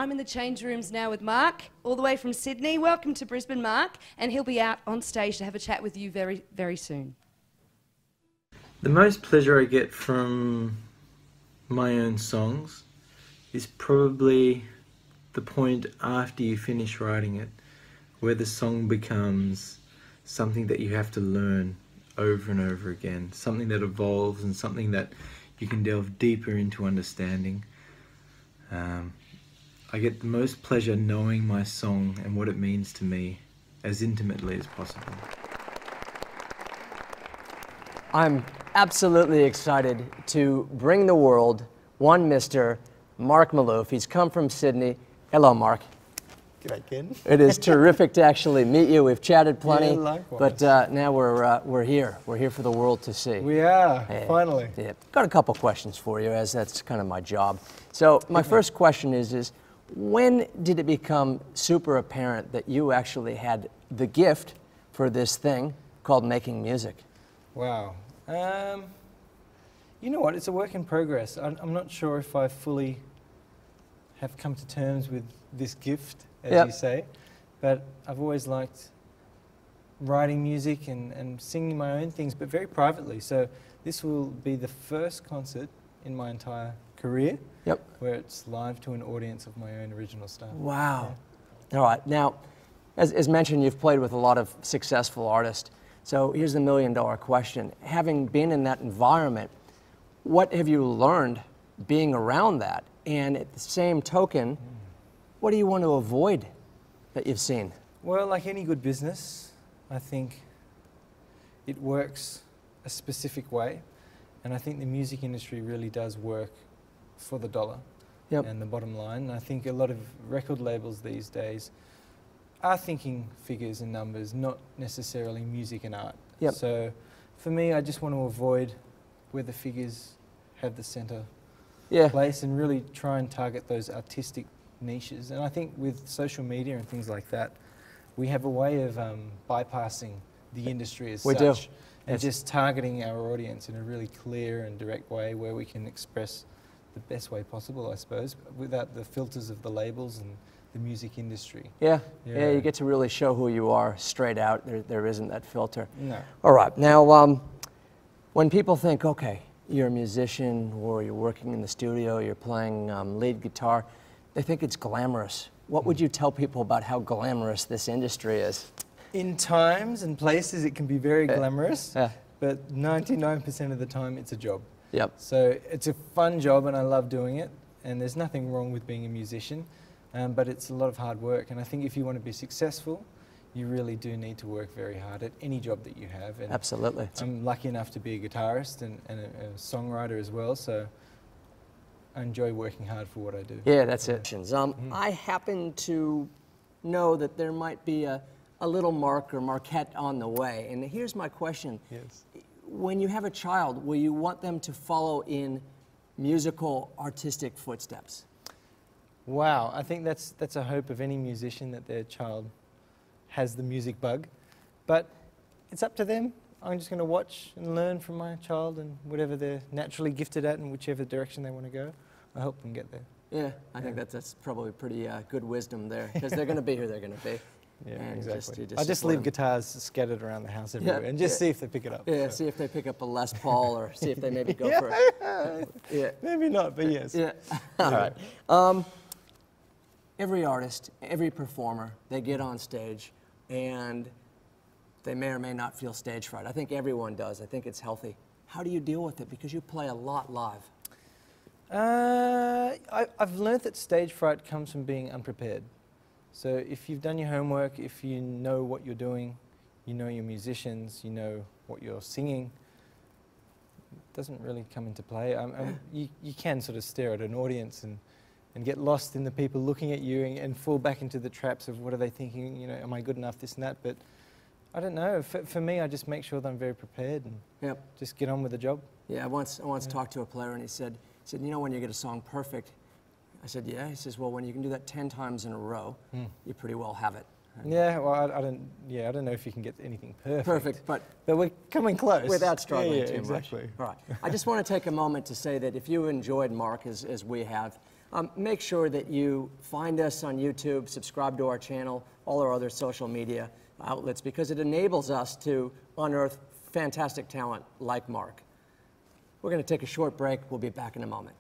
I'm in the change rooms now with Mark, all the way from Sydney. Welcome to Brisbane, Mark, and he'll be out on stage to have a chat with you very, very soon. The most pleasure I get from my own songs is probably the point after you finish writing it, where the song becomes something that you have to learn over and over again, something that evolves and something that you can delve deeper into understanding. I get the most pleasure knowing my song and what it means to me as intimately as possible. I'm absolutely excited to bring the world one Mr. Marc Malouf. He's come from Sydney. Hello, Mark. G'day, Ken. It is terrific to actually meet you. We've chatted plenty, Yeah, likewise. but now we're here. We're here for the world to see. We are, finally. Yeah. Got a couple questions for you, as that's kind of my job. So my first question is when did it become super apparent that you actually had the gift for this thing called making music? Wow. You know what? It's a work in progress. I'm not sure if I fully have come to terms with this gift, as you say, but I've always liked writing music and singing my own things, but very privately. So this will be the first concert in my entire career where it's live to an audience of my own original stuff. Wow. Yeah. All right. Now, as mentioned, you've played with a lot of successful artists. So here's the million-dollar question. Having been in that environment, what have you learned being around that? And at the same token, what do you want to avoid that you've seen? Well, like any good business, I think it works a specific way. And I think the music industry really does work for the dollar and the bottom line. And I think a lot of record labels these days are thinking figures and numbers, not necessarily music and art. So for me, I just want to avoid where the figures have the center place and really try and target those artistic niches. And I think with social media and things like that, we have a way of bypassing the industry as such. And just targeting our audience in a really clear and direct way where we can express the best way possible, I suppose, without the filters of the labels and the music industry. Yeah, you get to really show who you are straight out. There isn't that filter. No. All right, now when people think, okay, you're a musician or you're working in the studio, you're playing lead guitar, they think it's glamorous. What would you tell people about how glamorous this industry is? In times and places it can be very glamorous, but 99% of the time it's a job. So it's a fun job and I love doing it, and there's nothing wrong with being a musician, but it's a lot of hard work, and I think if you want to be successful, you really do need to work very hard at any job that you have. And absolutely. I'm lucky enough to be a guitarist and a songwriter as well, so I enjoy working hard for what I do. Yeah, that's it. I happen to know that there might be a little Mark or Marquette on the way. And here's my question. When you have a child, will you want them to follow in musical, artistic footsteps? Wow, I think that's a hope of any musician, that their child has the music bug. But it's up to them. I'm just going to watch and learn from my child, and whatever they're naturally gifted at and whichever direction they want to go, I help them get there. Yeah, I think that's probably pretty good wisdom there, because they're going to be who they're going to be. Yeah, and exactly. I just leave guitars scattered around the house everywhere and just see if they pick it up. Yeah, see if they pick up a Les Paul, or see if they maybe go for it. Maybe not, but yes. All right. Every artist, every performer, they get on stage and they may or may not feel stage fright. I think everyone does. I think it's healthy. How do you deal with it? Because you play a lot live. I've learned that stage fright comes from being unprepared. So if you've done your homework, if you know what you're doing, you know your musicians, you know what you're singing, it doesn't really come into play. You can sort of stare at an audience and get lost in the people looking at you and fall back into the traps of what are they thinking, you know, am I good enough, this and that, but I don't know. For me, I just make sure that I'm very prepared and just get on with the job. Yeah, I once talked to a player and he said, you know, when you get a song perfect, I said, yeah. He says, well, when you can do that 10 times in a row, you pretty well have it. Yeah, well, I don't know if you can get anything perfect. But we're coming close. Without struggling too much. All right. I just want to take a moment to say that if you enjoyed Mark as we have, make sure that you find us on YouTube, subscribe to our channel, all our other social media outlets, because it enables us to unearth fantastic talent like Marc. We're going to take a short break. We'll be back in a moment.